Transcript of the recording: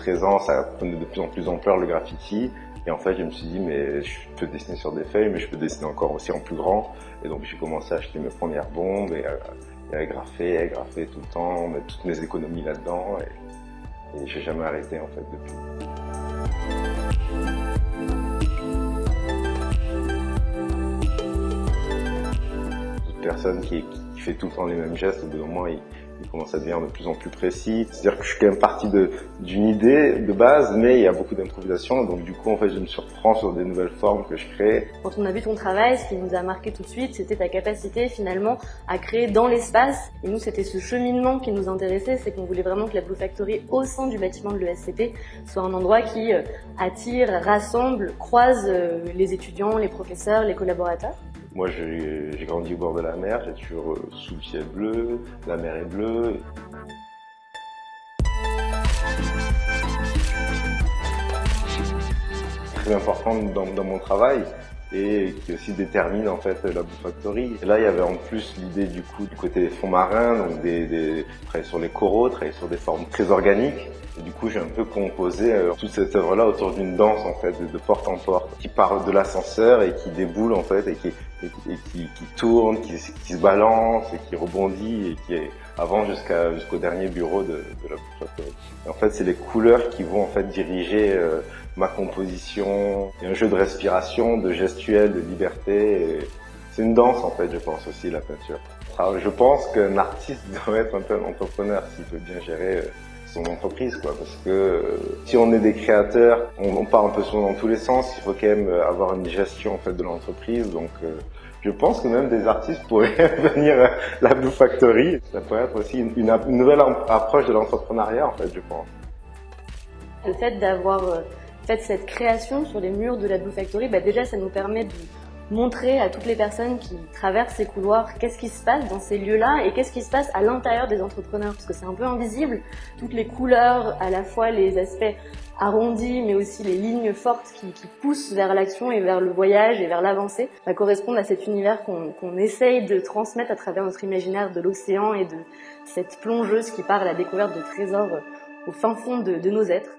13 ans, ça prenait de plus en plus d'ampleur le graffiti. Et en fait, je me suis dit, mais je peux dessiner sur des feuilles, mais je peux dessiner encore aussi en plus grand. Et donc, j'ai commencé à acheter mes premières bombes et à graffer tout le temps, mettre toutes mes économies là-dedans. Et j'ai jamais arrêté, en fait, depuis. Toute personne qui fait tout le temps les mêmes gestes, au bout d'un moment, il commence à devenir de plus en plus précis. C'est-à-dire que je suis quand même parti d'une idée de base, mais il y a beaucoup d'improvisation. Donc du coup, en fait, je me surprends sur des nouvelles formes que je crée. Quand on a vu ton travail, ce qui nous a marqué tout de suite, c'était ta capacité finalement à créer dans l'espace. Et nous, c'était ce cheminement qui nous intéressait, c'est qu'on voulait vraiment que la Blue Factory, au sein du bâtiment de l'ESCP, soit un endroit qui attire, rassemble, croise les étudiants, les professeurs, les collaborateurs. Moi, j'ai grandi au bord de la mer, j'ai toujours sous le ciel bleu, la mer est bleue. Très importante dans mon travail et qui aussi détermine en fait la Blue Factory. Et là, il y avait en plus l'idée du côté des fonds marins, donc travailler sur les coraux, travailler sur des formes très organiques. Et du coup, j'ai un peu composé toute cette œuvre-là autour d'une danse en fait, de porte en porte, qui part de l'ascenseur et qui déboule en fait, et qui tourne, qui se balance et qui rebondit et qui avance jusqu'au dernier bureau de la Blue Factory. Et en fait, c'est les couleurs qui vont en fait diriger ma composition. Il y a un jeu de respiration, de gestuelle, de liberté. C'est une danse en fait, je pense aussi, la peinture. Alors, je pense qu'un artiste doit être un peu un entrepreneur s'il veut bien gérer son entreprise, quoi, parce que si on est des créateurs, on part un peu souvent dans tous les sens. Il faut quand même avoir une gestion en fait de l'entreprise. Donc, je pense que même des artistes pourraient venir à la Blue Factory. Ça pourrait être aussi une nouvelle approche de l'entrepreneuriat, en fait, je pense. Le fait d'avoir fait cette création sur les murs de la Blue Factory, déjà, ça nous permet de montrer à toutes les personnes qui traversent ces couloirs qu'est-ce qui se passe dans ces lieux-là et qu'est-ce qui se passe à l'intérieur des entrepreneurs, parce que c'est un peu invisible. Toutes les couleurs, à la fois les aspects arrondis, mais aussi les lignes fortes qui poussent vers l'action et vers le voyage et vers l'avancée, correspondent à cet univers qu'on essaye de transmettre à travers notre imaginaire de l'océan et de cette plongeuse qui part à la découverte de trésors au fin fond de nos êtres.